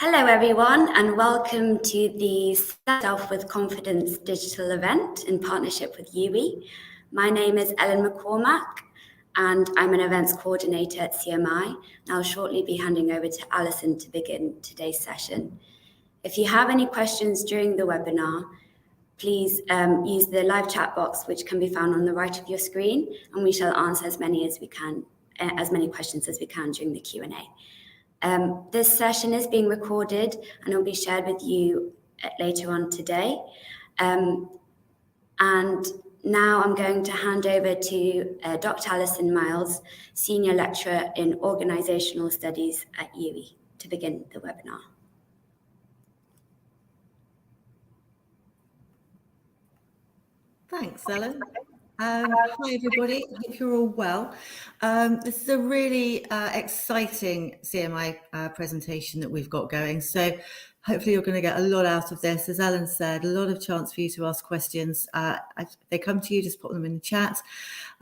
Hello everyone, and welcome to the Self with Confidence digital event in partnership with UWE. My name is Ellen McCormack and I'm an events coordinator at CMI. I'll shortly be handing over to Alison to begin today's session. If you have any questions during the webinar, please use the live chat box, which can be found on the right of your screen, and we shall answer as many questions as we can during the Q&A. This session is being recorded and will be shared with you later on today. And now I'm going to hand over to Dr. Alison Miles, Senior Lecturer in Organisational Studies at UWE, to begin the webinar. Thanks, Ellen. Hi everybody, hope you're all well. This is a really exciting CMI presentation that we've got going, so hopefully you're going to get a lot out of this. As Ellen said, a lot of chance for you to ask questions. If they come to you, just put them in the chat.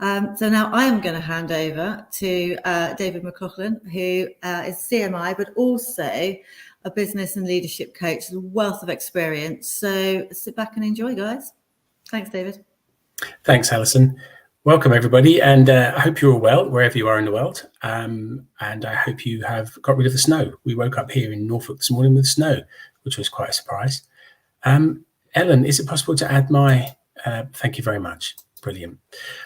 So now I'm going to hand over to David McLaughlin, who is CMI, but also a business and leadership coach with a wealth of experience. So sit back and enjoy, guys. Thanks, David. Thanks, Alison. Welcome, everybody, and I hope you're all well, wherever you are in the world, and I hope you have got rid of the snow. We woke up here in Norfolk this morning with snow, which was quite a surprise. Ellen, is it possible to add my thank you very much. Brilliant.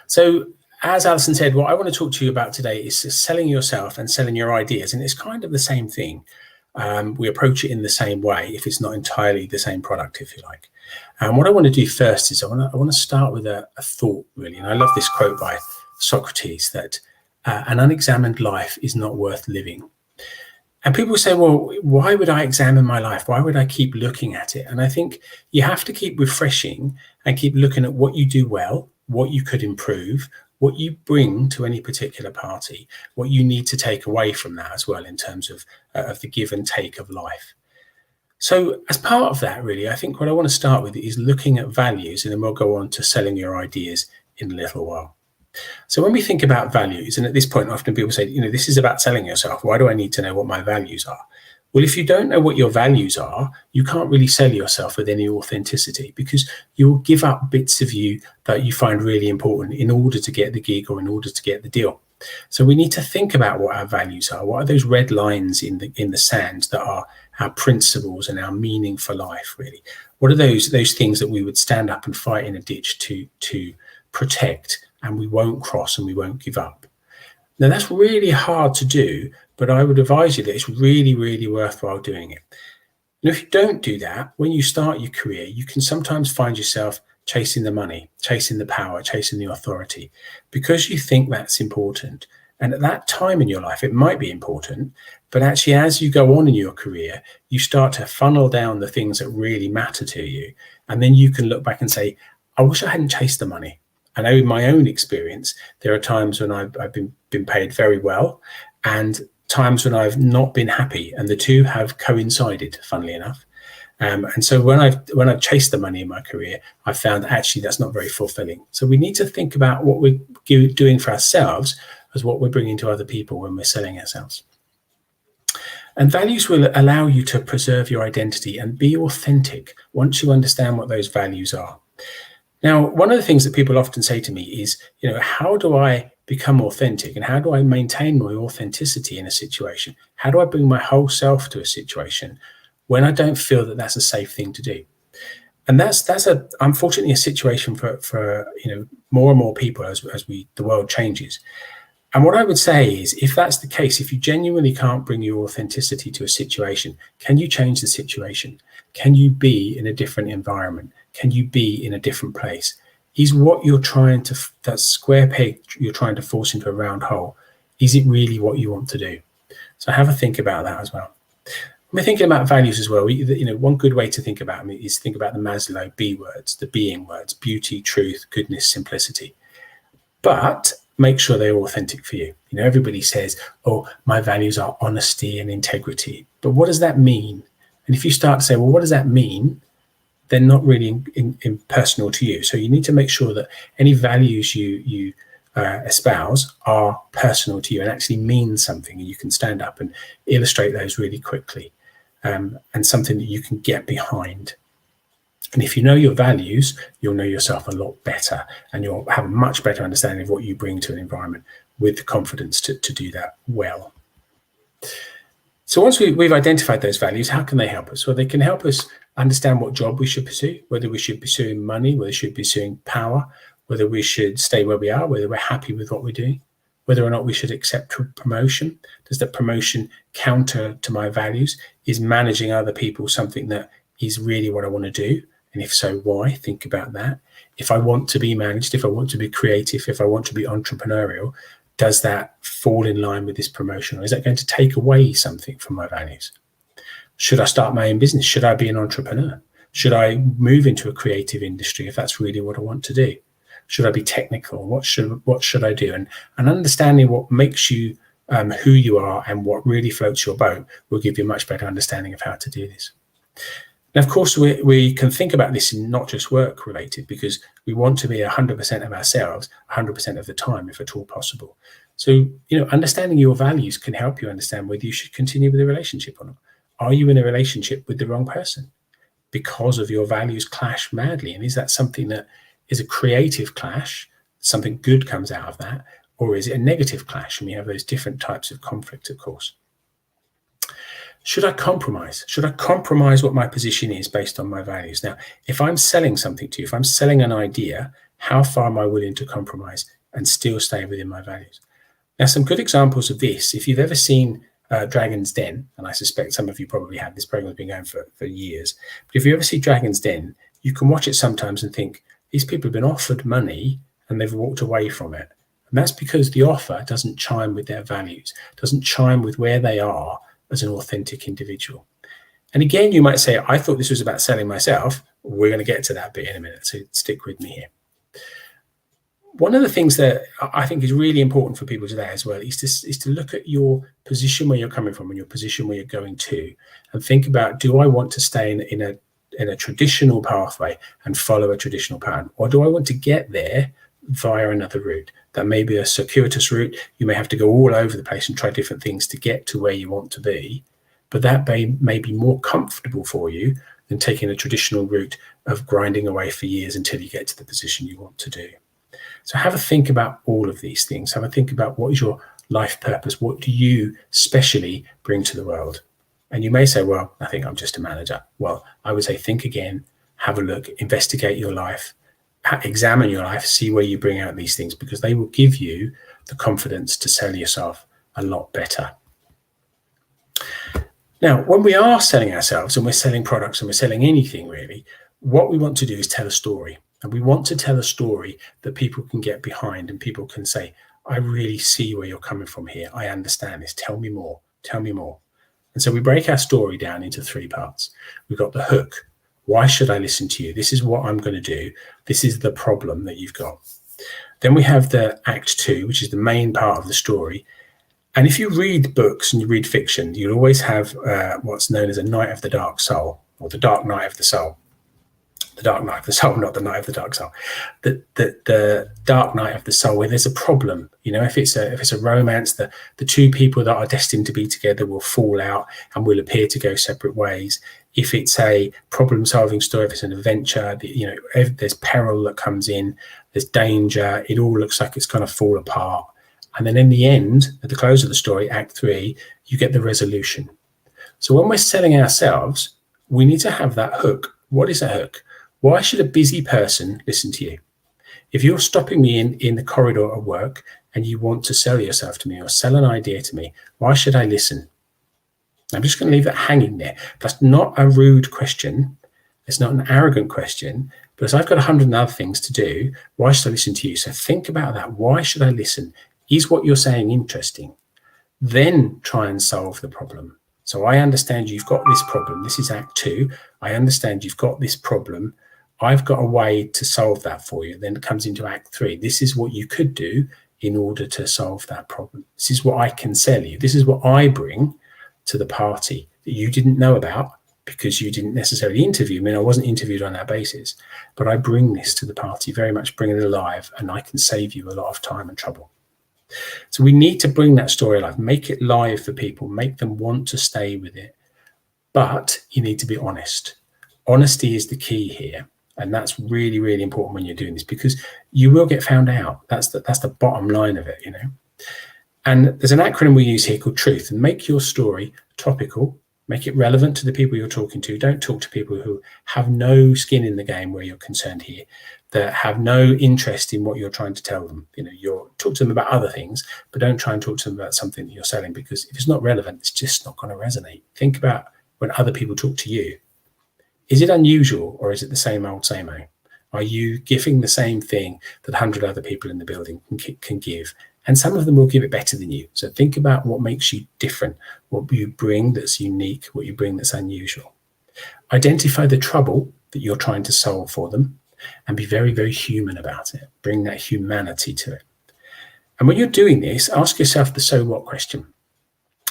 So, as Alison said, what I want to talk to you about today is selling yourself and selling your ideas, and it's kind of the same thing. We approach it in the same way, if it's not entirely the same product, if you like. And what I want to do first is I want to start with a thought, really. And I love this quote by Socrates that an unexamined life is not worth living. And people say, well, why would I examine my life? Why would I keep looking at it? And I think you have to keep refreshing and keep looking at what you do well, what you could improve, what you bring to any particular party, what you need to take away from that as well in terms of the give and take of life. So as part of that, really, I think what I want to start with is looking at values, and then we'll go on to selling your ideas in a little while. So when we think about values, and at this point, often people say, this is about selling yourself. Why do I need to know what my values are? Well, if you don't know what your values are, you can't really sell yourself with any authenticity, because you'll give up bits of you that you find really important in order to get the gig or in order to get the deal. So we need to think about what our values are. What are those red lines in the sand that are our principles and our meaning for life, really? What are those things that we would stand up and fight in a ditch to protect, and we won't cross and we won't give up? Now, that's really hard to do, but I would advise you that it's really, really worthwhile doing it. And if you don't do that, when you start your career, you can sometimes find yourself chasing the money, chasing the power, chasing the authority, because you think that's important. And at that time in your life, it might be important, but actually as you go on in your career, you start to funnel down the things that really matter to you. And then you can look back and say, I wish I hadn't chased the money. I know in my own experience, there are times when I've been paid very well and times when I've not been happy, and the two have coincided, funnily enough. And so when I've chased the money in my career, I found actually that's not very fulfilling. So we need to think about what we're doing for ourselves as what we're bringing to other people when we're selling ourselves. And values will allow you to preserve your identity and be authentic once you understand what those values are. Now, one of the things that people often say to me is, how do I become authentic, and how do I maintain my authenticity in a situation? How do I bring my whole self to a situation when I don't feel that that's a safe thing to do? And that's unfortunately a situation for more and more people as the world changes. And what I would say is, if that's the case, if you genuinely can't bring your authenticity to a situation, can you change the situation? Can you be in a different environment? Can you be in a different place? Is what you're trying to, that square peg you're trying to force into a round hole, is it really what you want to do? So have a think about that as well. We're thinking about values as well. One good way to think about them is think about the Maslow B words, the being words: beauty, truth, goodness, simplicity. But make sure they're authentic for you. Everybody says, oh, my values are honesty and integrity. But what does that mean? And if you start to say, well, what does that mean? They're not really impersonal to you. So you need to make sure that any values you espouse are personal to you and actually mean something, and you can stand up and illustrate those really quickly. and something that you can get behind. And if you know your values, you'll know yourself a lot better, and you'll have a much better understanding of what you bring to an environment with the confidence to do that well. So once we've identified those values, how can they help us? Well, they can help us understand what job we should pursue, whether we should be pursuing money, whether we should be pursuing power, whether we should stay where we are, whether we're happy with what we're doing, whether or not we should accept promotion. Does that promotion counter to my values? Is managing other people something that is really what I want to do? And if so, why? Think about that. If I want to be managed, if I want to be creative, if I want to be entrepreneurial, does that fall in line with this promotion? Or is that going to take away something from my values? Should I start my own business? Should I be an entrepreneur? Should I move into a creative industry if that's really what I want to do? Should I be technical? What should I do? And understanding what makes you who you are and what really floats your boat will give you a much better understanding of how to do this. Now, of course, we can think about this in not just work related, because we want to be 100% of ourselves 100% of the time, if at all possible. So, understanding your values can help you understand whether you should continue with a relationship or not. Are you in a relationship with the wrong person because of your values clash madly? And is that something that is a creative clash, something good comes out of that, or is it a negative clash? And we have those different types of conflict, of course. Should I compromise? Should I compromise what my position is based on my values? Now, if I'm selling something to you, if I'm selling an idea, how far am I willing to compromise and still stay within my values? Now, some good examples of this, if you've ever seen Dragon's Den, and I suspect some of you probably have, this program's been going for years, but if you ever see Dragon's Den, you can watch it sometimes and think, these people have been offered money and they've walked away from it. And that's because the offer doesn't chime with their values, doesn't chime with where they are as an authentic individual. And again, you might say, I thought this was about selling myself. We're going to get to that bit in a minute, so stick with me here. One of the things that I think is really important for people today as well is to look at your position where you're coming from and your position where you're going to, and think about, do I want to stay in a traditional pathway and follow a traditional pattern, or do I want to get there via another route? That may be a circuitous route. You may have to go all over the place and try different things to get to where you want to be, but that may be more comfortable for you than taking a traditional route of grinding away for years until you get to the position you want to do. So have a think about all of these things. Have a think about, what is your life purpose? What do you specially bring to the world? And you may say, well, I think I'm just a manager. Well, I would say, think again, have a look, investigate your life, examine your life, see where you bring out these things, because they will give you the confidence to sell yourself a lot better. Now, when we are selling ourselves and we're selling products and we're selling anything really, what we want to do is tell a story. And we want to tell a story that people can get behind and people can say, I really see where you're coming from here. I understand this. Tell me more. Tell me more. And so we break our story down into 3 parts. We've got the hook. Why should I listen to you? This is what I'm going to do. This is the problem that you've got. Then we have the act 2, which is the main part of the story. And if you read books and you read fiction, you'll always have what's known as a night of the dark soul, or the dark night of the soul. The dark night of the soul, not the night of the dark soul. The dark night of the soul, where there's a problem. If it's a romance, the 2 people that are destined to be together will fall out and will appear to go separate ways. If it's a problem-solving story, if it's an adventure, there's peril that comes in, there's danger. It all looks like it's going to fall apart. And then in the end, at the close of the story, Act 3, you get the resolution. So when we're selling ourselves, we need to have that hook. What is a hook? Why should a busy person listen to you? If you're stopping me in the corridor at work and you want to sell yourself to me or sell an idea to me, why should I listen? I'm just going to leave that hanging there. That's not a rude question. It's not an arrogant question. But as I've got 100 other things to do, why should I listen to you? So think about that. Why should I listen? Is what you're saying interesting? Then try and solve the problem. So I understand you've got this problem. This is Act 2. I understand you've got this problem. I've got a way to solve that for you. Then it comes into Act 3. This is what you could do in order to solve that problem. This is what I can sell you. This is what I bring to the party that you didn't know about because you didn't necessarily interview me. I wasn't interviewed on that basis, but I bring this to the party, very much bring it alive, and I can save you a lot of time and trouble. So we need to bring that story alive, make it live for people, make them want to stay with it. but you need to be honest. Honesty is the key here. And that's really, really important when you're doing this, because you will get found out. That's the bottom line of it, you know. And there's an acronym we use here called TRUTH. And make your story topical, make it relevant to the people you're talking to. Don't talk to people who have no skin in the game where you're concerned here, that have no interest in what you're trying to tell them. You know, you're talk to them about other things, but don't try and talk to them about something that you're selling, because if it's not relevant, it's just not going to resonate. Think about when other people talk to you. Is it unusual, or is it the same old, same old? Are you giving the same thing that 100 other people in the building can give? And some of them will give it better than you. So think about what makes you different, what you bring that's unique, what you bring that's unusual. Identify the trouble that you're trying to solve for them, and be very, very human about it. Bring that humanity to it. And when you're doing this, ask yourself the so what question.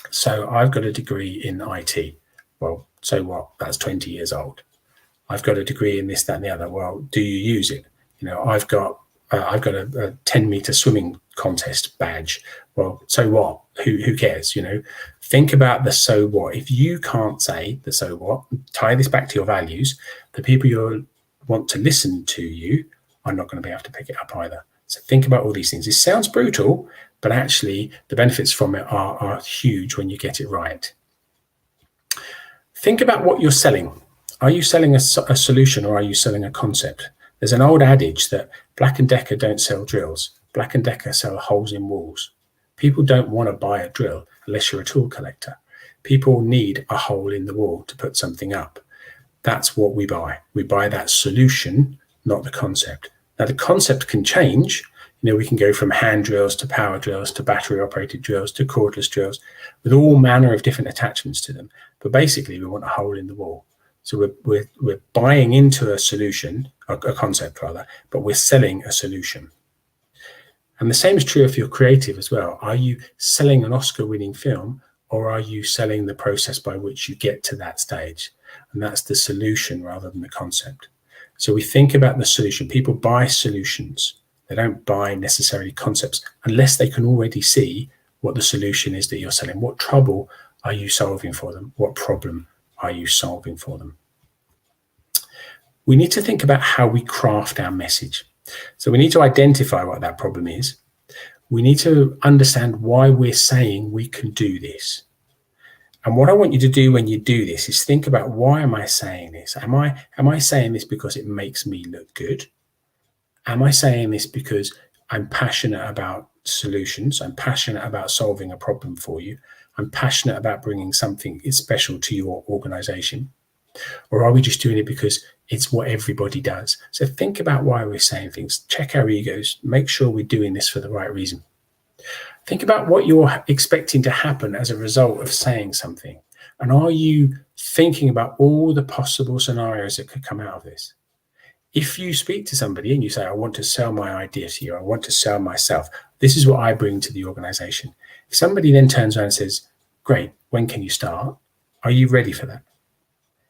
So I've got a degree in IT. Well, so what? That's 20 years old. I've got a degree in this, that, and the other. Well, do you use it? You know, I've got a 10-meter swimming contest badge. Well, so what? Who cares? You know, think about the so what. If you can't say the so what, tie this back to your values. The people you want to listen to you are not going to be able to pick it up either. So think about all these things. It sounds brutal, but actually the benefits from it are huge when you get it right. Think about what you're selling. Are you selling a solution, or are you selling a concept? There's an old adage that Black & Decker don't sell drills. Black & Decker sell holes in walls. People don't want to buy a drill unless you're a tool collector. People need a hole in the wall to put something up. That's what we buy. We buy that solution, not the concept. Now, the concept can change. You know, we can go from hand drills to power drills to battery operated drills to cordless drills with all manner of different attachments to them. But basically, we want a hole in the wall. So we're buying into a solution, a concept rather, but we're selling a solution. And the same is true if you're creative as well. Are you selling an Oscar-winning film, or are you selling the process by which you get to that stage? And that's the solution rather than the concept. So we think about the solution. People buy solutions. They don't buy necessarily concepts unless they can already see what the solution is that you're selling. What trouble are you solving for them? What problem are you solving for them? We need to think about how we craft our message. So we need to identify what that problem is. We need to understand why we're saying we can do this. And what I want you to do when you do this is think about, why am I saying this? Am I saying this because it makes me look good? Am I saying this because I'm passionate about solutions? I'm passionate about solving a problem for you. I'm passionate about bringing something special to your organization. Or are we just doing it because it's what everybody does? So think about why we're saying things. Check our egos. Make sure we're doing this for the right reason. Think about what you're expecting to happen as a result of saying something. And are you thinking about all the possible scenarios that could come out of this? If you speak to somebody and you say, I want to sell my idea to you, I want to sell myself, this is what I bring to the organization. If somebody then turns around and says, great, when can you start? Are you ready for that?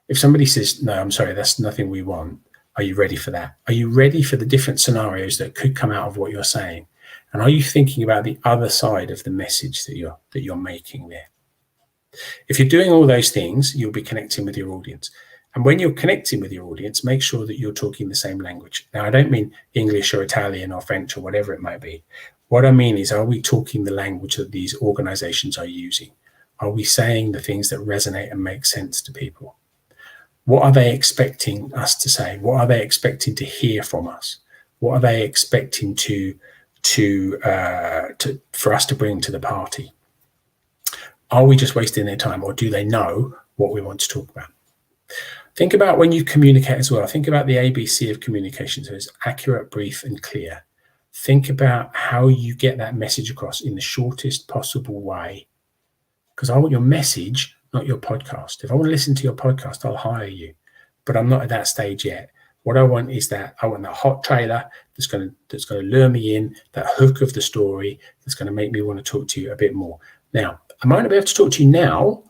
If somebody says, no, I'm sorry, that's nothing we want, are you ready for that? Are you ready for the different scenarios that could come out of what you're saying? And are you thinking about the other side of the message that you're making there? If you're doing all those things, you'll be connecting with your audience. And when you're connecting with your audience, make sure that you're talking the same language. Now, I don't mean English or Italian or French or whatever it might be. What I mean is, are we talking the language that these organizations are using? Are we saying the things that resonate and make sense to people? What are they expecting us to say? What are they expecting to hear from us? What are they expecting for us to bring to the party? Are we just wasting their time, or do they know what we want to talk about? Think about when you communicate as well. Think about the ABC of communication. So it's accurate, brief, and clear. Think about how you get that message across in the shortest possible way. Because I want your message, not your podcast. If I want to listen to your podcast, I'll hire you. But I'm not at that stage yet. What I want is that hot trailer that's going to lure me in, that hook of the story that's going to make me want to talk to you a bit more. Now, I might not be able to talk to you now,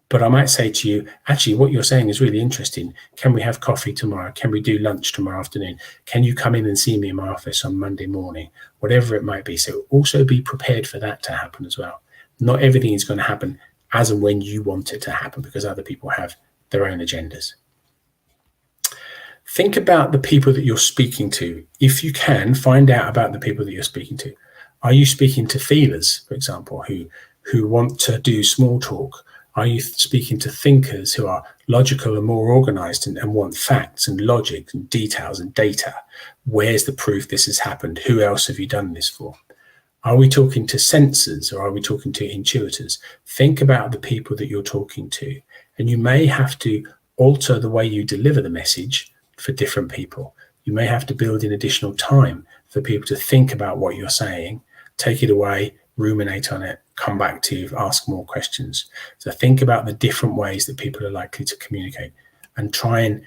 but I might say to you, actually, what you're saying is really interesting. Can we have coffee tomorrow? Can we do lunch tomorrow afternoon? Can you come in and see me in my office on Monday morning? Whatever it might be. So also be prepared for that to happen as well. Not everything is going to happen as and when you want it to happen, because other people have their own agendas. Think about the people that you're speaking to. If you can, find out about the people that you're speaking to. Are you speaking to feelers, for example, who want to do small talk? Are you speaking to thinkers who are logical and more organized and want facts and logic and details and data? Where's the proof this has happened? Who else have you done this for? Are we talking to sensors, or are we talking to intuitors? Think about the people that you're talking to, and you may have to alter the way you deliver the message for different people. You may have to build in additional time for people to think about what you're saying, take it away, ruminate on it, come back to you, ask more questions. So think about the different ways that people are likely to communicate, and try and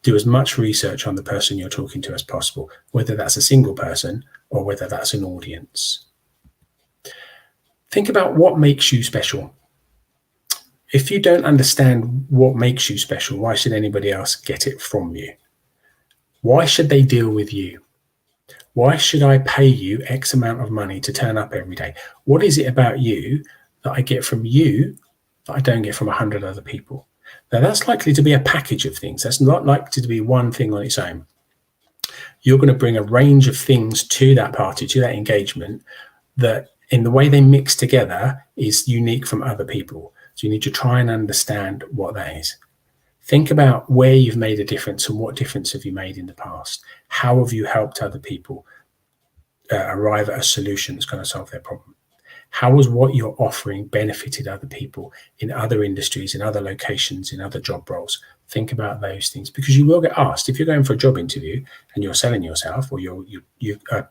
do as much research on the person you're talking to as possible, whether that's a single person or whether that's an audience. Think about what makes you special. If you don't understand what makes you special, why should anybody else get it from you? Why should they deal with you? Why should I pay you X amount of money to turn up every day? What is it about you that I get from you that I don't get from 100 other people? Now, that's likely to be a package of things. That's not likely to be one thing on its own. You're going to bring a range of things to that party, to that engagement, that in the way they mix together is unique from other people. So you need to try and understand what that is. Think about where you've made a difference and what difference have you made in the past. How have you helped other people arrive at a solution that's going to solve their problem? How has what you're offering benefited other people in other industries, in other locations, in other job roles? Think about those things, because you will get asked if you're going for a job interview and you're selling yourself, or you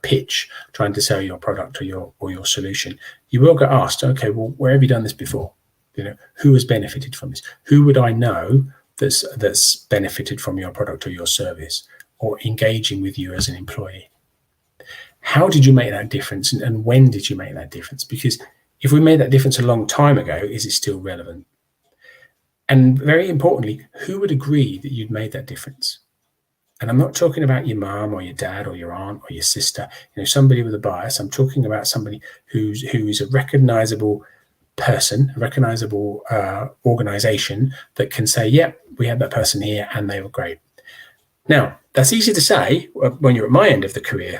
pitch trying to sell your product or your solution. You will get asked, okay, well, where have you done this before? Who has benefited from this? Who would I know that's benefited from your product or your service, or engaging with you as an employee? How did you make that difference, and when did you make that difference? Because if we made that difference a long time ago, is it still relevant? And very importantly, who would agree that you'd made that difference? And I'm not talking about your mom or your dad or your aunt or your sister, somebody with a bias. I'm talking about somebody who is a recognizable person, a recognizable organization that can say, yep, we had that person here and they were great. Now, that's easy to say when you're at my end of the career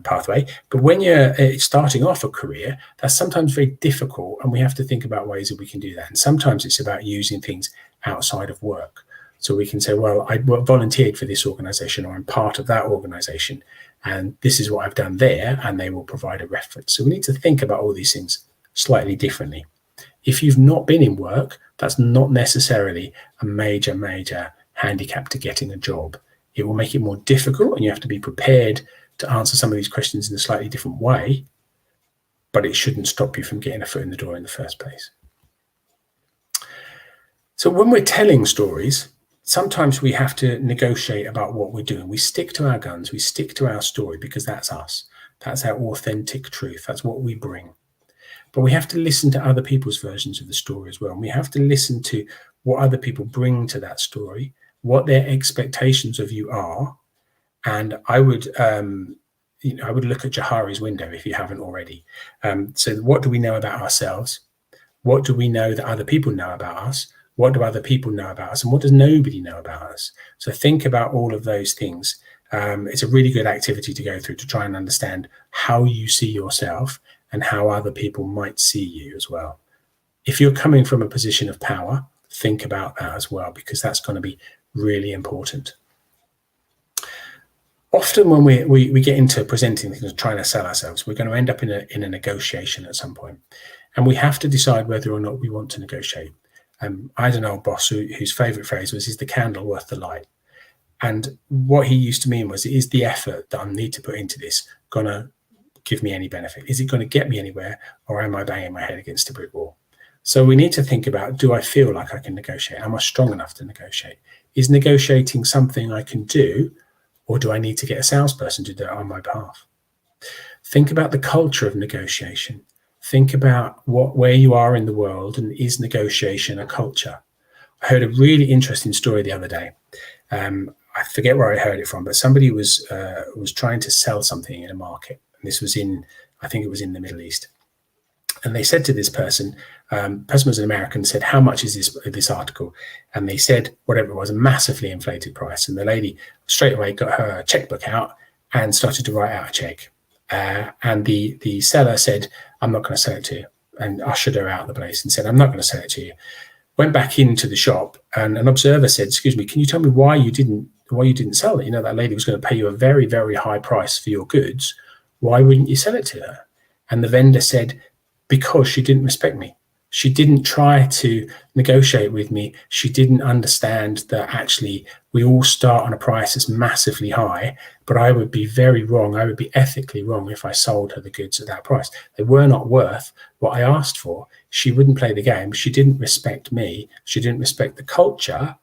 pathway, but when you're starting off a career, that's sometimes very difficult, and we have to think about ways that we can do that. And sometimes it's about using things outside of work. So we can say, well, I volunteered for this organization, or I'm part of that organization, and this is what I've done there, and they will provide a reference. So we need to think about all these things slightly differently. If you've not been in work, that's not necessarily a major handicap to getting a job. It will make it more difficult, and you have to be prepared to answer some of these questions in a slightly different way, but it shouldn't stop you from getting a foot in the door in the first place. So when we're telling stories, sometimes we have to negotiate about what we're doing. We stick to our guns, we stick to our story, because that's us. That's our authentic truth. That's what we bring. But we have to listen to other people's versions of the story as well. And we have to listen to what other people bring to that story, what their expectations of you are. And I would look at Johari's window if you haven't already. So what do we know about ourselves? What do we know that other people know about us? What do other people know about us? And what does nobody know about us? So think about all of those things. It's a really good activity to go through to try and understand how you see yourself and how other people might see you as well. If you're coming from a position of power, think about that as well, because that's going to be really important. Often when we get into presenting things and trying to sell ourselves, we're going to end up in a negotiation at some point. And we have to decide whether or not we want to negotiate. I had an old boss whose favourite phrase was, is the candle worth the light? And what he used to mean was, is the effort that I need to put into this going to give me any benefit? Is it going to get me anywhere, or am I banging my head against a brick wall? So we need to think about, do I feel like I can negotiate? Am I strong enough to negotiate? Is negotiating something I can do, or do I need to get a salesperson to do it on my behalf? Think about the culture of negotiation. Think about where you are in the world, and is negotiation a culture? I heard a really interesting story the other day. I forget where I heard it from, but somebody was trying to sell something in a market. And this was I think it was in the Middle East. And they said to this person, person was an American, said, how much is this article? And they said, whatever it was, a massively inflated price. And the lady straight away got her checkbook out and started to write out a check. And the seller said, I'm not going to sell it to you, and ushered her out of the place and said, I'm not going to sell it to you. Went back into the shop, and an observer said, excuse me, can you tell me why you didn't sell it? You know, that lady was going to pay you a very, very high price for your goods. Why wouldn't you sell it to her? And the vendor said, because she didn't respect me. She didn't try to negotiate with me. She didn't understand that actually we all start on a price that's massively high, but I would be very wrong. I would be ethically wrong if I sold her the goods at that price. They were not worth what I asked for. She wouldn't play the game. She didn't respect me. She didn't respect the culture.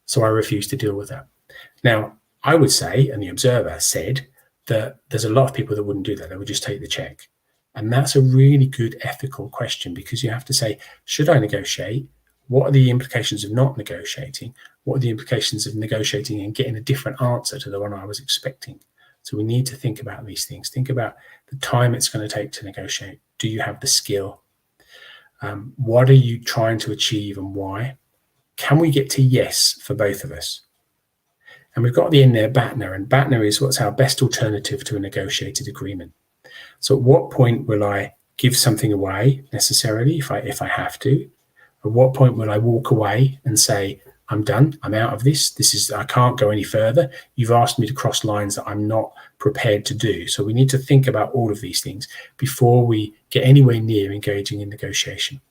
So I refused to deal with her. Now, I would say, and the observer said, that there's a lot of people that wouldn't do that. They would just take the check. And that's a really good ethical question, because you have to say, should I negotiate? What are the implications of not negotiating? What are the implications of negotiating and getting a different answer to the one I was expecting? So we need to think about these things. Think about the time it's going to take to negotiate. Do you have the skill? What are you trying to achieve and why? Can we get to yes for both of us? And we've got the in there BATNA, and BATNA is what's our best alternative to a negotiated agreement. So at what point will I give something away necessarily if I have to? At what point will I walk away and say, I'm done, I'm out of this, I can't go any further. You've asked me to cross lines that I'm not prepared to do. So we need to think about all of these things before we get anywhere near engaging in negotiation.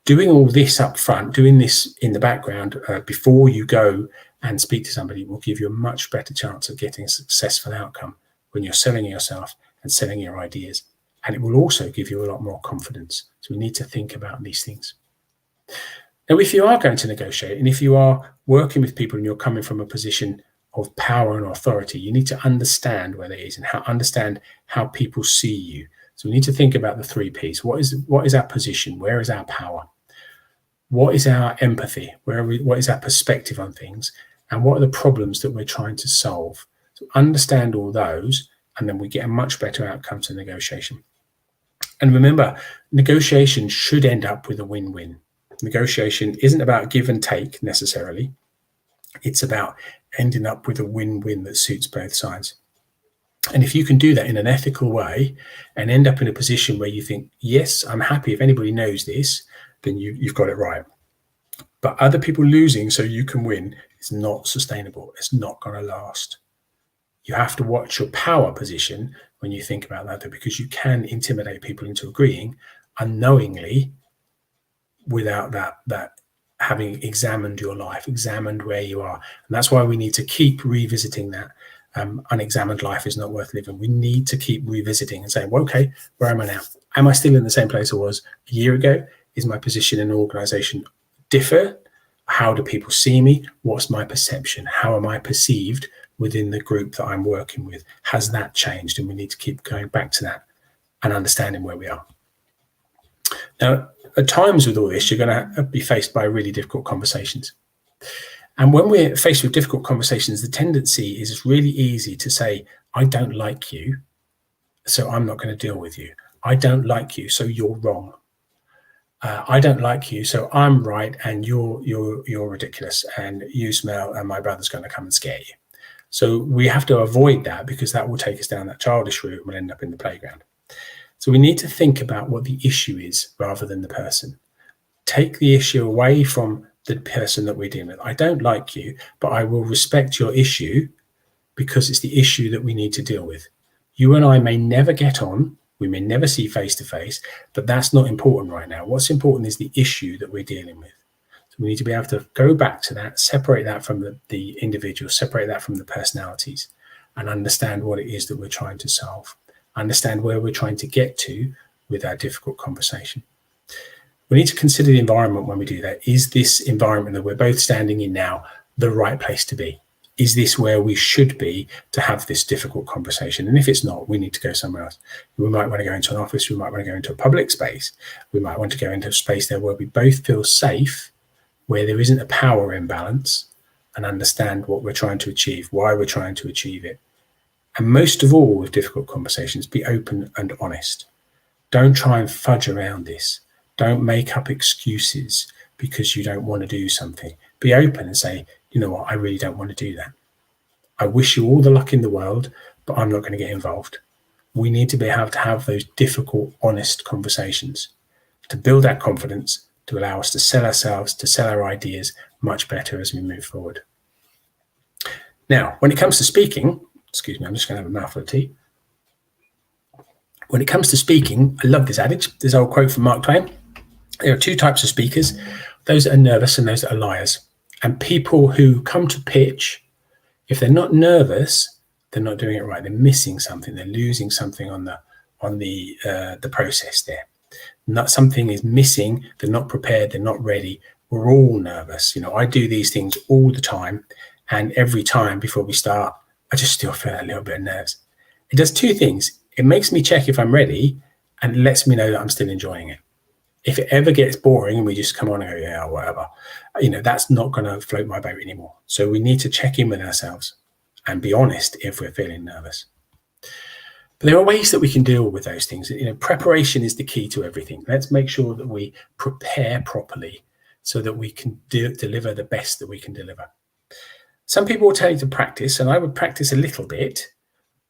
Doing all this up front, doing this in the background before you go and speak to somebody will give you a much better chance of getting a successful outcome when you're selling yourself and selling your ideas. And it will also give you a lot more confidence. So we need to think about these things. Now, if you are going to negotiate, and if you are working with people and you're coming from a position of power and authority, you need to understand where that is and understand how people see you. So we need to think about the 3 Ps. What is our position? Where is our power? What is our empathy? What is our perspective on things? And what are the problems that we're trying to solve? So understand all those, and then we get a much better outcome to negotiation. And remember, negotiation should end up with a win-win. Negotiation isn't about give and take necessarily. It's about ending up with a win-win that suits both sides. And if you can do that in an ethical way and end up in a position where you think, yes, I'm happy if anybody knows this, then you've got it right. But other people losing so you can win is not sustainable. It's not going to last. You have to watch your power position when you think about that, though, because you can intimidate people into agreeing unknowingly without that having examined your life, examined where you are. And that's why we need to keep revisiting that. Unexamined life is not worth living. We need to keep revisiting and saying, well, okay, where am I now? Am I still in the same place I was a year ago? Is my position in an organization differ? How do people see me? What's my perception? How am I perceived within the group that I'm working with? Has that changed? And we need to keep going back to that and understanding where we are. Now, at times with all this, you're going to be faced by really difficult conversations. And when we're faced with difficult conversations, the tendency is it's really easy to say, I don't like you, so I'm not going to deal with you. I don't like you, so you're wrong. I don't like you, so I'm right, and you're ridiculous, and you smell, and my brother's going to come and scare you. So we have to avoid that, because that will take us down that childish route and we'll end up in the playground. So we need to think about what the issue is rather than the person. Take the issue away from the person that we're dealing with. I don't like you, but I will respect your issue because it's the issue that we need to deal with. You and I may never get on. We may never see face to face, but that's not important right now. What's important is the issue that we're dealing with. So we need to be able to go back to that, separate that from the individual, separate that from the personalities, and understand what it is that we're trying to solve. Understand where we're trying to get to with our difficult conversation. We need to consider the environment when we do that. Is this environment that we're both standing in now the right place to be? Is this where we should be to have this difficult conversation? And if it's not, we need to go somewhere else. We might want to go into an office. We might want to go into a public space. We might want to go into a space there where we both feel safe, where there isn't a power imbalance, and understand what we're trying to achieve, why we're trying to achieve it. And most of all, with difficult conversations, be open and honest. Don't try and fudge around this. Don't make up excuses because you don't want to do something. Be open and say, you know what, I really don't want to do that. I wish you all the luck in the world, but I'm not going to get involved. We need to be able to have those difficult, honest conversations to build that confidence, to allow us to sell ourselves, to sell our ideas much better as we move forward. Now, when it comes to speaking, excuse me, I'm just going to have a mouthful of tea. When it comes to speaking, I love this adage, this old quote from Mark Twain. There are two types of speakers, those that are nervous and those that are liars. And people who come to pitch, if they're not nervous, they're not doing it right. They're missing something. They're losing something on the process there. Not something is missing. They're not prepared. They're not ready. We're all nervous. I do these things all the time, and every time before we start, I just still feel a little bit of nerves. It does two things. It makes me check if I'm ready, and it lets me know that I'm still enjoying it. If it ever gets boring and we just come on and go, yeah, whatever, that's not going to float my boat anymore. So we need to check in with ourselves and be honest if we're feeling nervous. But there are ways that we can deal with those things. Preparation is the key to everything. Let's make sure that we prepare properly so that we can deliver the best that we can deliver. Some people will tell you to practice, and I would practice a little bit,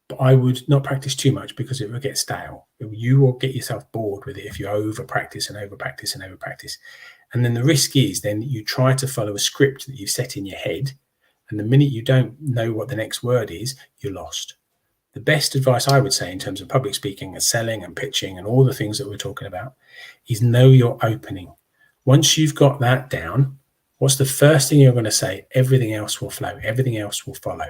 but I would not practice too much because it will get stale. You will get yourself bored with it if you over practice and over practice and over practice. And then the risk is then you try to follow a script that you've set in your head, and the minute you don't know what the next word is, you're lost. The best advice I would say in terms of public speaking and selling and pitching and all the things that we're talking about is know your opening. Once you've got that down, what's the first thing you're going to say? Everything else will flow. Everything else will follow.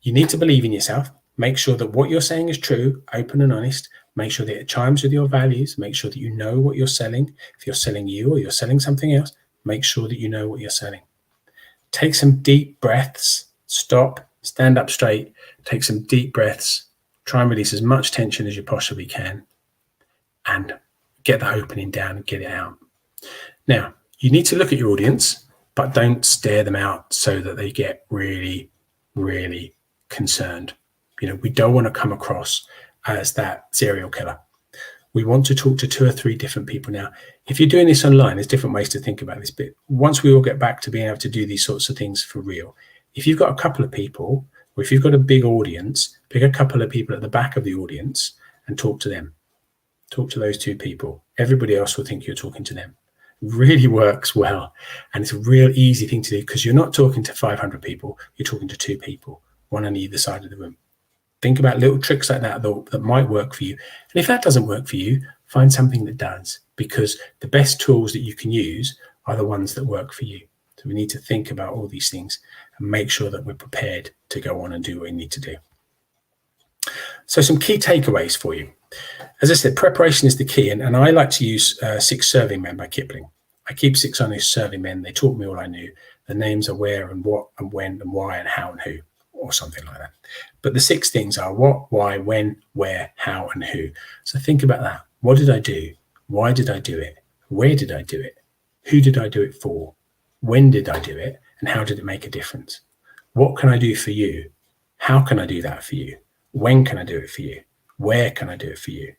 You need to believe in yourself. Make sure that what you're saying is true, open and honest. Make sure that it chimes with your values. Make sure that you know what you're selling. If you're selling you or you're selling something else, make sure that you know what you're selling. Take some deep breaths. Stop. Stand up straight. Take some deep breaths. Try and release as much tension as you possibly can. And get the opening down and get it out. Now, you need to look at your audience, but don't stare them out so that they get really, really concerned. We don't want to come across as that serial killer. We want to talk to 2 or 3 different people. Now, if you're doing this online, there's different ways to think about this. But once we all get back to being able to do these sorts of things for real, if you've got a couple of people, or if you've got a big audience, pick a couple of people at the back of the audience and talk to them. Talk to those 2 people. Everybody else will think you're talking to them. It really works well. And it's a real easy thing to do because you're not talking to 500 people. You're talking to 2 people, one on either side of the room. Think about little tricks like that that might work for you. And if that doesn't work for you, find something that does, because the best tools that you can use are the ones that work for you. So we need to think about all these things and make sure that we're prepared to go on and do what we need to do. So some key takeaways for you. As I said, preparation is the key. And I like to use 6 Serving Men by Kipling. I keep 6 honest serving men. They taught me all I knew. The names are where and what and when and why and how and who, or something like that. But the 6 things are what, why, when, where, how, and who. So think about that. What did I do? Why did I do it? Where did I do it? Who did I do it for? When did I do it? And how did it make a difference? What can I do for you? How can I do that for you? When can I do it for you? Where can I do it for you?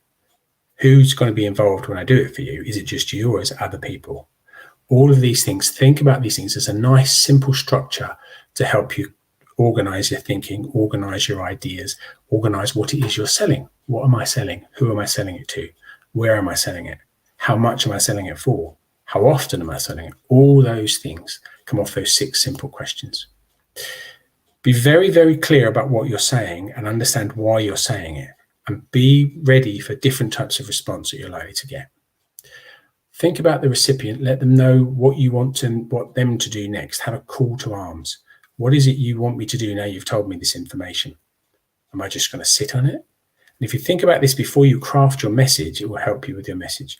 Who's going to be involved when I do it for you? Is it just you or is it other people? All of these things, think about these things as a nice, simple structure to help you organize your thinking, organize your ideas, organize what it is you're selling. What am I selling? Who am I selling it to? Where am I selling it? How much am I selling it for? How often am I selling it? All those things come off those 6 simple questions. Be very, very clear about what you're saying and understand why you're saying it, and be ready for different types of response that you're likely to get. Think about the recipient. Let them know what you want them to do next. Have a call to arms. What is it you want me to do now you've told me this information? Am I just going to sit on it? And if you think about this before you craft your message, it will help you with your message.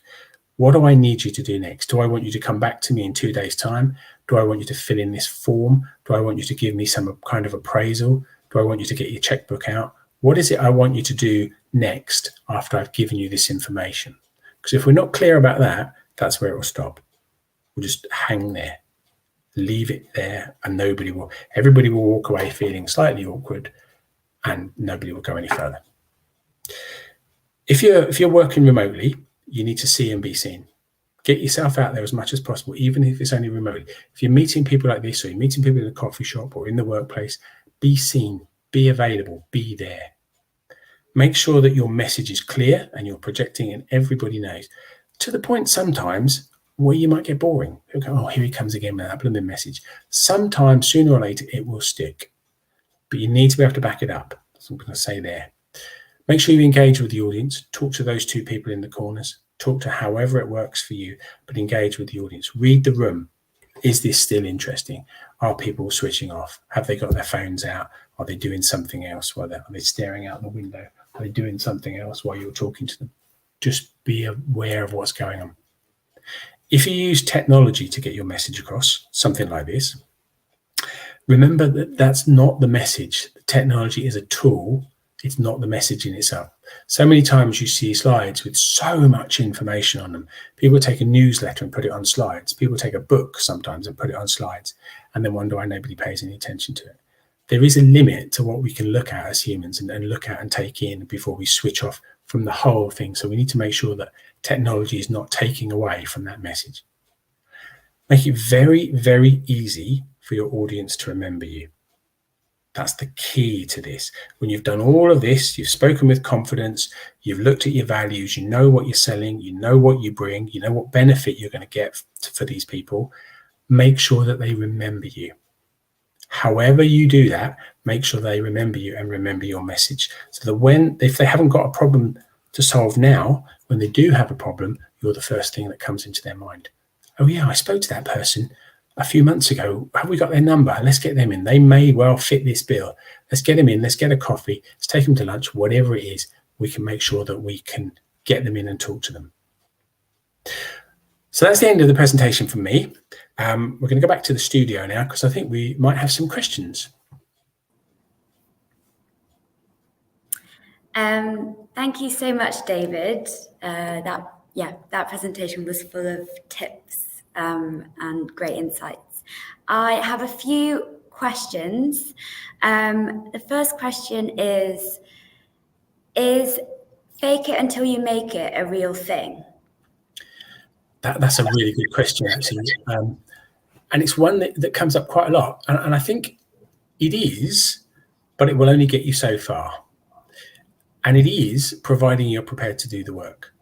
What do I need you to do next? Do I want you to come back to me in 2 days' time? Do I want you to fill in this form? Do I want you to give me some kind of appraisal? Do I want you to get your checkbook out? What is it I want you to do next after I've given you this information? Because if we're not clear about that, that's where it will stop. We'll just hang there, leave it there, and everybody will walk away feeling slightly awkward and nobody will go any further. If you're working remotely, you need to see and be seen. Get yourself out there as much as possible, even if it's only remotely. If you're meeting people like this, or you're meeting people in a coffee shop or in the workplace, be seen, be available, be there. Make sure that your message is clear and you're projecting and everybody knows. To the point sometimes where you might get boring. You'll go, oh, here he comes again with that blooming message. Sometimes, sooner or later, it will stick. But you need to be able to back it up. That's what I'm going to say there. Make sure you engage with the audience. Talk to those two people in the corners. Talk to however it works for you, but engage with the audience. Read the room. Is this still interesting? Are people switching off? Have they got their phones out? Are they doing something else? Are they staring out the window? Are they doing something else while you're talking to them? Just be aware of what's going on. If you use technology to get your message across, something like this, remember that that's not the message. The technology is a tool. It's not the message in itself. So many times you see slides with so much information on them. People take a newsletter and put it on slides. People take a book sometimes and put it on slides and then wonder why nobody pays any attention to it. There is a limit to what we can look at as humans and look at and take in before we switch off from the whole thing. So we need to make sure that technology is not taking away from that message. Make it very, very easy for your audience to remember you. That's the key to this. When you've done all of this, you've spoken with confidence, you've looked at your values, you know what you're selling, you know what you bring, you know what benefit you're going to get for these people, make sure that they remember you. However you do that, make sure they remember you and remember your message. So that if they haven't got a problem to solve now, when they do have a problem, you're the first thing that comes into their mind. Oh yeah, I spoke to that person a few months ago. Have we got their number? Let's get them in. They may well fit this bill. Let's get them in. Let's get a coffee. Let's take them to lunch. Whatever it is, we can make sure that we can get them in and talk to them. So that's the end of the presentation from me. We're going to go back to the studio now because I think we might have some questions. Thank you so much, David. That presentation was full of tips and great insights. I have a few questions. The first question is fake it until you make it a real thing? That's a really good question, actually. And it's one that comes up quite a lot. And I think it is, but it will only get you so far. And it is providing you're prepared to do the work.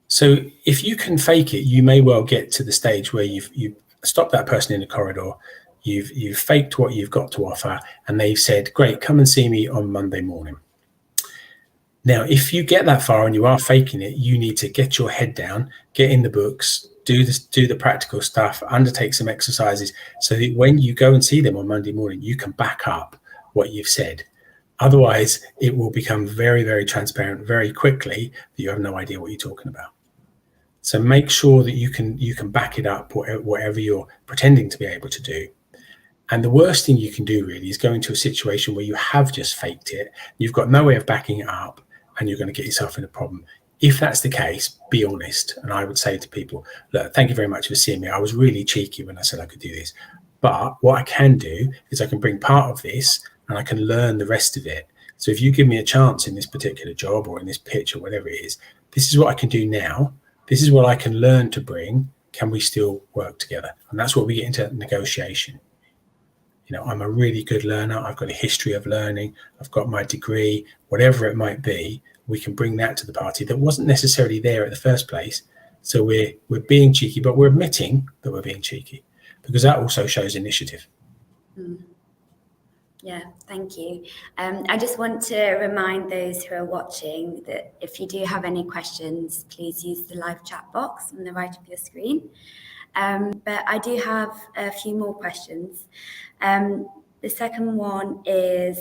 So if you can fake it, you may well get to the stage where you've stopped that person in the corridor, you've faked what you've got to offer, and they've said, great, come and see me on Monday morning. Now, if you get that far and you are faking it, you need to get your head down, get in the books, do the practical stuff, undertake some exercises so that when you go and see them on Monday morning, you can back up what you've said. Otherwise, it will become very, very transparent very quickly that you have no idea what you're talking about. So make sure that you can back it up, whatever you're pretending to be able to do. And the worst thing you can do really is go into a situation where you have just faked it, you've got no way of backing it up, and you're going to get yourself in a problem. If that's the case, be honest. And I would say to people, look, thank you very much for seeing me. I was really cheeky when I said I could do this. But what I can do is I can bring part of this and I can learn the rest of it. So if you give me a chance in this particular job or in this pitch or whatever it is, this is what I can do now. This is what I can learn to bring. Can we still work together? And that's what we get into negotiation. You know, I'm a really good learner. I've got a history of learning. I've got my degree, whatever it might be. We can bring that to the party that wasn't necessarily there at the first place. So we're being cheeky, but we're admitting that we're being cheeky because that also shows initiative. Yeah, thank you. I just want to remind those who are watching that if you do have any questions, please use the live chat box on the right of your screen. But I do have a few more questions. The second one is,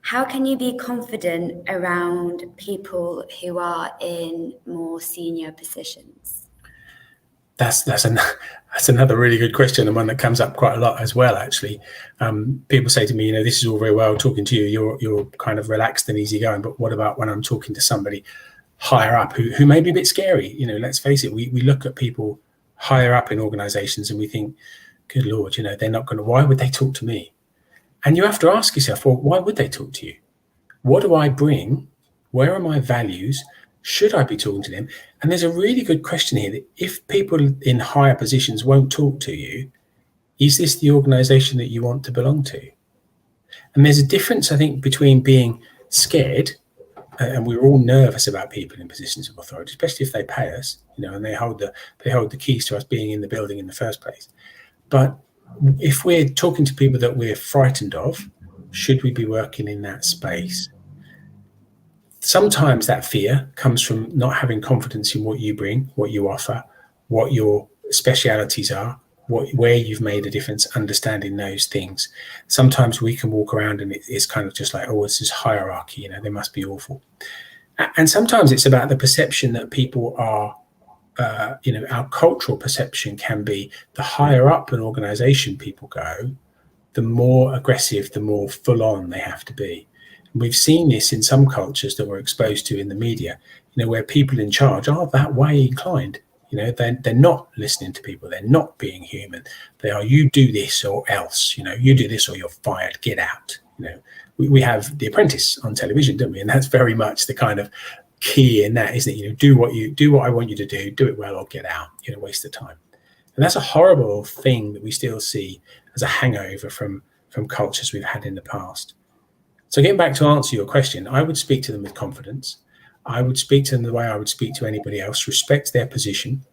how can you be confident around people who are in more senior positions? That's another really good question, and one that comes up quite a lot as well, actually. People say to me, you know, this is all very well talking to you, you're kind of relaxed and easygoing, but what about when I'm talking to somebody higher up who may be a bit scary? You know, let's face it, we look at people higher up in organizations and we think, good Lord, you know, they're not going to, why would they talk to me? And you have to ask yourself, well, why would they talk to you? What do I bring Where are my values? Should I be talking to them? And there's a really good question here that if people in higher positions won't talk to you, is this the organization that you want to belong to? And there's a difference, I think, between being scared, and we're all nervous about people in positions of authority, especially if they pay us, and they hold the keys to us being in the building in the first place. But if we're talking to people that we're frightened of, should we be working in that space? Sometimes that fear comes from not having confidence in what you bring, what you offer, what your specialities are, where you've made a difference, understanding those things. Sometimes we can walk around and it's kind of just like, oh, it's this hierarchy, they must be awful. And sometimes it's about the perception that people are, our cultural perception can be the higher up an organization people go, the more aggressive, the more full on they have to be. And we've seen this in some cultures that we're exposed to in the media, where people in charge are that way inclined. They're not listening to people. They're not being human. They are, you do this or else, you do this or you're fired, get out. We have The Apprentice on television, don't we? And that's very much the kind of key in that, isn't it? Do what I want you to do it well or get out, waste of time. And that's a horrible thing that we still see as a hangover from cultures we've had in the past. So getting back to answer your question, I would speak to them with confidence. I would speak to them the way I would speak to anybody else, respect their position,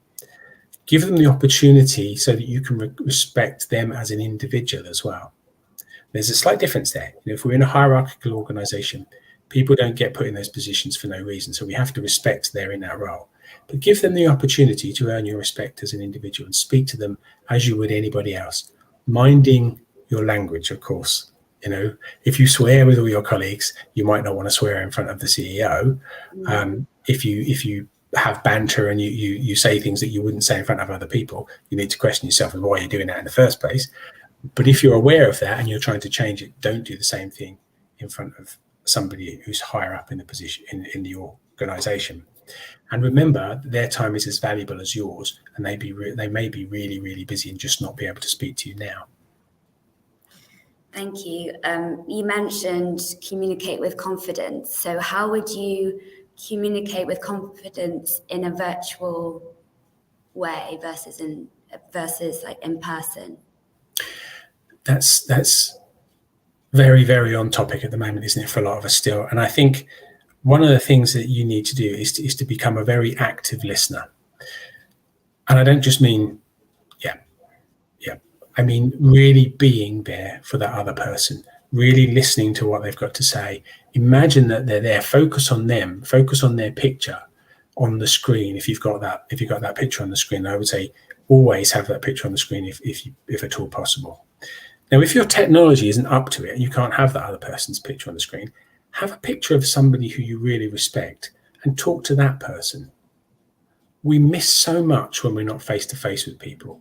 give them the opportunity so that you can respect them as an individual as well. There's a slight difference there. If we're in a hierarchical organization, people don't get put in those positions for no reason. So we have to respect they're in that role. But give them the opportunity to earn your respect as an individual and speak to them as you would anybody else, minding your language, of course. If you swear with all your colleagues, you might not want to swear in front of the CEO. If you have banter and you say things that you wouldn't say in front of other people, you need to question yourself and why you're doing that in the first place. But if you're aware of that and you're trying to change it, don't do the same thing in front of somebody who's higher up in the position in the organization. And remember, their time is as valuable as yours, and they may be really, really busy and just not be able to speak to you now. Thank you. You mentioned communicate with confidence. So how would you communicate with confidence in a virtual way versus in person? That's very, very on topic at the moment, isn't it, for a lot of us still? And I think one of the things that you need to do is to become a very active listener. And I don't just mean, I mean, really being there for that other person, really listening to what they've got to say. Imagine that they're there. Focus on them. Focus on their picture on the screen. If you've got that picture on the screen, I would say always have that picture on the screen if at all possible. Now, if your technology isn't up to it and you can't have that other person's picture on the screen, have a picture of somebody who you really respect and talk to that person. We miss so much when we're not face to face with people.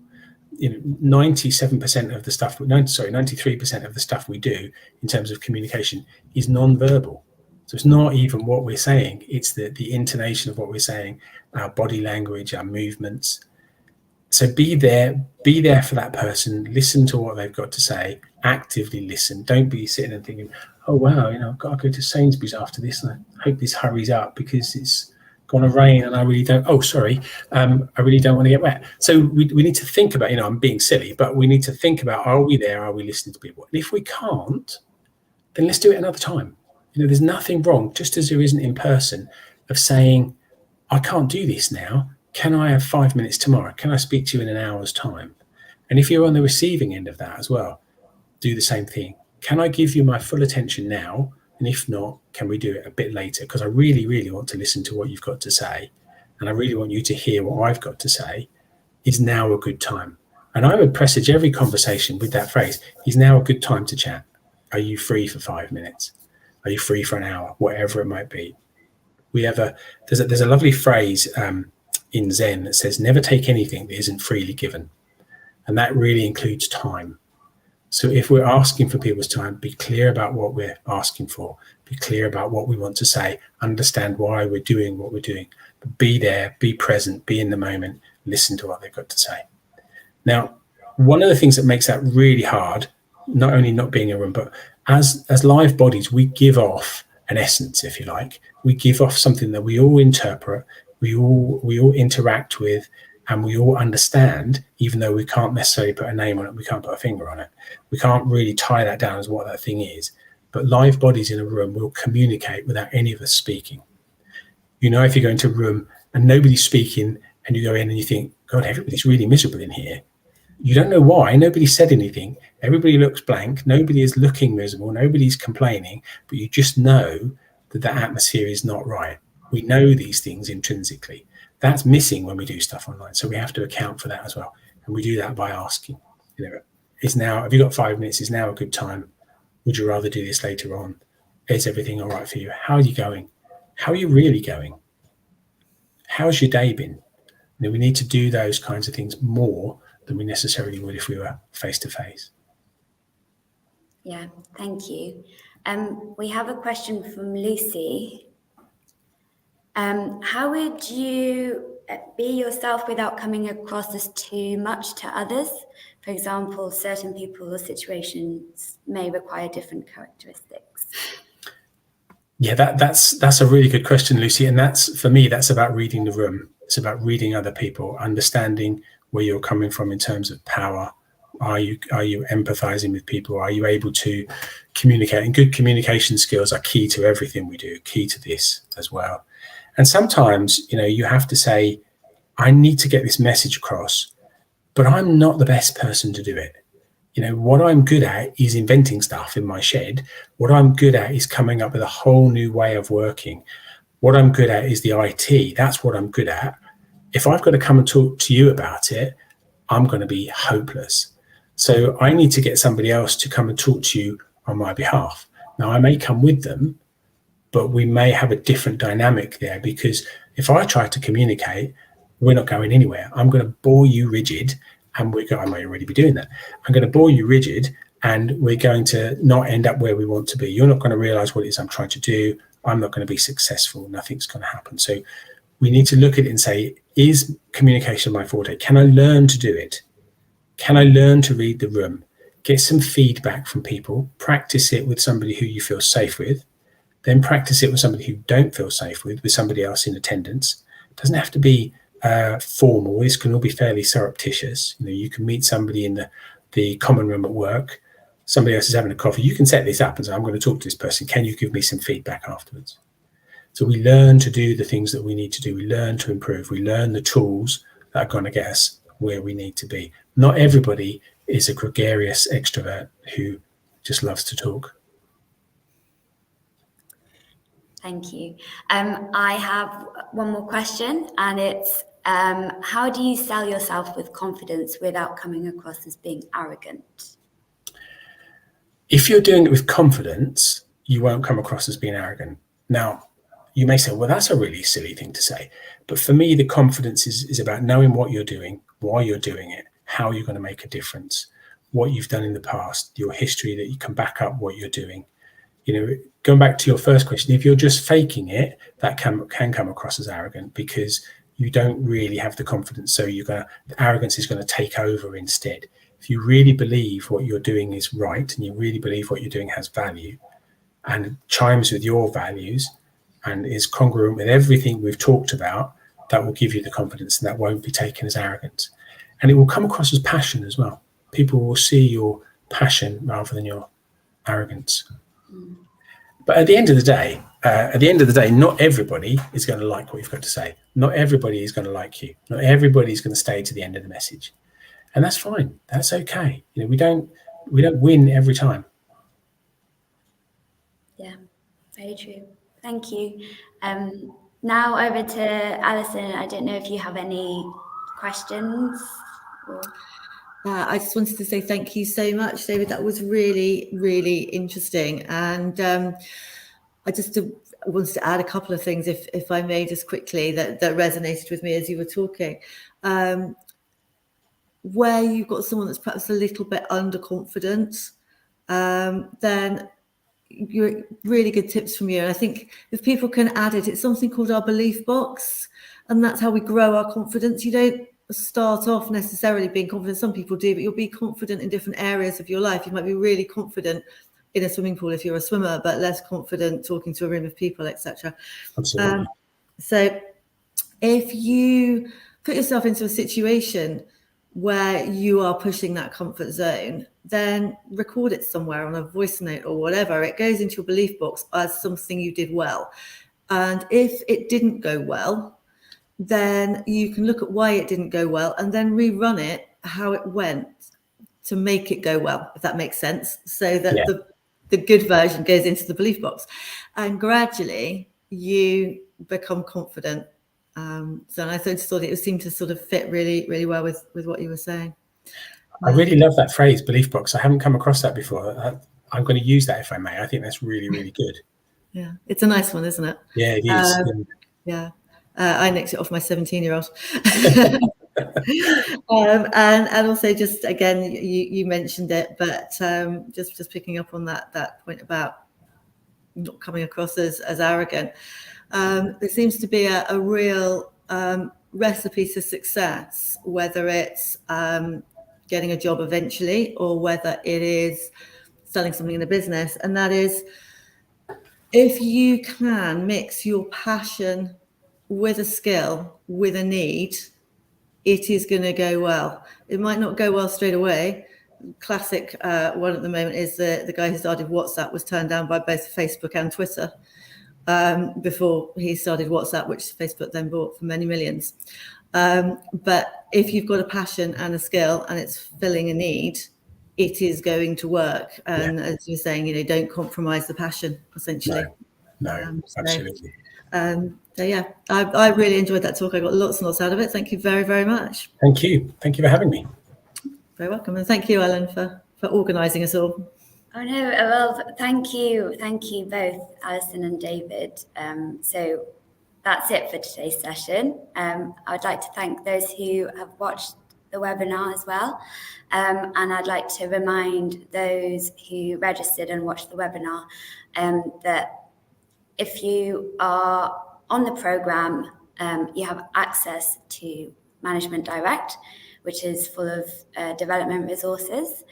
97% of the stuff, 93% of the stuff we do in terms of communication is non-verbal. So it's not even what we're saying. It's the intonation of what we're saying, our body language, our movements. So be there for that person. Listen to what they've got to say. Actively listen. Don't be sitting and thinking, oh, wow, I've got to go to Sainsbury's after this. And I hope this hurries up because it's going to rain and I really don't, I really don't want to get wet. So we need to think about, I'm being silly, but we need to think about, are we there? Are we listening to people? And if we can't, then let's do it another time. There's nothing wrong, just as there isn't in person, of saying, I can't do this now. Can I have 5 minutes tomorrow? Can I speak to you in an hour's time? And if you're on the receiving end of that as well, do the same thing. Can I give you my full attention now? And if not, can we do it a bit later? Because I really, really want to listen to what you've got to say. And I really want you to hear what I've got to say. Is now a good time? And I would presage every conversation with that phrase. Is now a good time to chat? Are you free for 5 minutes? Are you free for an hour? Whatever it might be. There's a lovely phrase in Zen that says, never take anything that isn't freely given. And that really includes time. So if we're asking for people's time, be clear about what we're asking for, be clear about what we want to say, understand why we're doing what we're doing, but be there, be present, be in the moment, listen to what they've got to say. Now, one of the things that makes that really hard, not only not being in a room, but as live bodies, we give off an essence, if you like. We give off something that we all interpret, we all interact with, and we all understand, even though we can't necessarily put a name on it, we can't put a finger on it. We can't really tie that down as what that thing is. But live bodies in a room will communicate without any of us speaking. You know, if you go into a room and nobody's speaking and you go in and you think, God, everybody's really miserable in here. You don't know why. Nobody said anything. Everybody looks blank. Nobody is looking miserable. Nobody's complaining. But you just know that the atmosphere is not right. We know these things intrinsically. That's missing when we do stuff online. So we have to account for that as well. And we do that by asking, you know, have you got 5 minutes? Is now a good time? Would you rather do this later on? Is everything all right for you? How are you going? How are you really going? How's your day been? You know, we need to do those kinds of things more than we necessarily would if we were face to face. Yeah, thank you. We have a question from Lucy. How would you be yourself without coming across as too much to others? For example, certain people or situations may require different characteristics. Yeah, that's a really good question, Lucy. And that's, for me, that's about reading the room. It's about reading other people, understanding where you're coming from in terms of power. Are you empathizing with people? Are you able to communicate? And good communication skills are key to everything we do, key to this as well. And sometimes, you know, you have to say, I need to get this message across, but I'm not the best person to do it. You know, what I'm good at is inventing stuff in my shed. What I'm good at is coming up with a whole new way of working. What I'm good at is the IT. That's what I'm good at. If I've got to come and talk to you about it, I'm going to be hopeless. So I need to get somebody else to come and talk to you on my behalf. Now, I may come with them, but we may have a different dynamic there, because if I try to communicate, we're not going anywhere. I'm going to bore you rigid, and I may already be doing that. I'm going to bore you rigid, and we're going to not end up where we want to be. You're not going to realize what it is I'm trying to do. I'm not going to be successful. Nothing's going to happen. So we need to look at it and say, is communication my forte? Can I learn to do it? Can I learn to read the room? Get some feedback from people, practice it with somebody who you feel safe with, then practice it with somebody who you don't feel safe with somebody else in attendance. It doesn't have to be formal. This can all be fairly surreptitious. You know, you can meet somebody in the common room at work. Somebody else is having a coffee. You can set this up and say, I'm going to talk to this person. Can you give me some feedback afterwards? So we learn to do the things that we need to do. We learn to improve. We learn the tools that are going to get us where we need to be. Not everybody is a gregarious extrovert who just loves to talk. Thank you. I have one more question, and it's, how do you sell yourself with confidence without coming across as being arrogant? If you're doing it with confidence, you won't come across as being arrogant. Now, you may say, well, that's a really silly thing to say. But for me, the confidence is about knowing what you're doing, why you're doing it, how you're going to make a difference, what you've done in the past, your history, that you can back up what you're doing. You know, going back to your first question, if you're just faking it, that can come across as arrogant, because you don't really have the confidence. So the arrogance is going to take over instead. If you really believe what you're doing is right, and you really believe what you're doing has value and chimes with your values and is congruent with everything we've talked about, that will give you the confidence, and that won't be taken as arrogance. And it will come across as passion as well. People will see your passion rather than your arrogance. But at the end of the day, not everybody is going to like what you've got to say. Not everybody is going to like you. Not everybody is going to stay to the end of the message. And that's fine. That's okay. You know, we don't win every time. Yeah, very true. Thank you. Now over to Alison. I don't know if you have any questions. I just wanted to say thank you so much, David. That was really, really interesting. And I just wanted to add a couple of things, if I may, just quickly, that resonated with me as you were talking. Where you've got someone that's perhaps a little bit underconfident, then you're really good tips from you. And I think if people can add it, it's something called our belief box. And that's how we grow our confidence. You don't start off necessarily being confident. Some people do, but you'll be confident in different areas of your life. You might be really confident in a swimming pool if you're a swimmer, but less confident talking to a room of people, etc. Absolutely. So if you put yourself into a situation where you are pushing that comfort zone, then record it somewhere on a voice note or whatever. It goes into your belief box as something you did well. And if it didn't go well, then you can look at why it didn't go well and then rerun it how it went to make it go well, if that makes sense. So that the good version goes into the belief box. And gradually you become confident. So I just thought it seemed to sort of fit really, really well with what you were saying. I really love that phrase, belief box. I haven't come across that before. I'm going to use that if I may. I think that's really, really good. Yeah, it's a nice one, isn't it? Yeah, it is. Yeah. I nicked it off my 17-year-old. And also just, again, you mentioned it, but just picking up on that point about not coming across as arrogant. There seems to be a real recipe to success, whether it's getting a job eventually or whether it is selling something in a business. And that is, if you can mix your passion with a skill, with a need, it is going to go well. It might not go well straight away. Classic one at the moment is the guy who started WhatsApp was turned down by both Facebook and Twitter before he started WhatsApp, which Facebook then bought for many millions. But if you've got a passion and a skill and it's filling a need, it is going to work. And as you're saying, don't compromise the passion, essentially. No, absolutely. So yeah, I really enjoyed that talk. I got lots and lots out of it. Thank you very, very much. Thank you. Thank you for having me. Very welcome. And thank you, Ellen, for organising us all. Oh no, well, thank you both, Alison and David. So that's it for today's session. I'd like to thank those who have watched the webinar as well. And I'd like to remind those who registered and watched the webinar that if you are on the programme, you have access to Management Direct, which is full of development resources.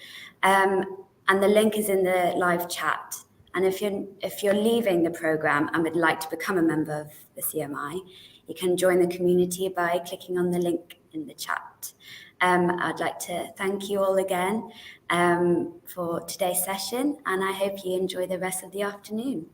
And the link is in the live chat. And if you're leaving the programme and would like to become a member of the CMI, you can join the community by clicking on the link in the chat. I'd like to thank you all again for today's session, and I hope you enjoy the rest of the afternoon.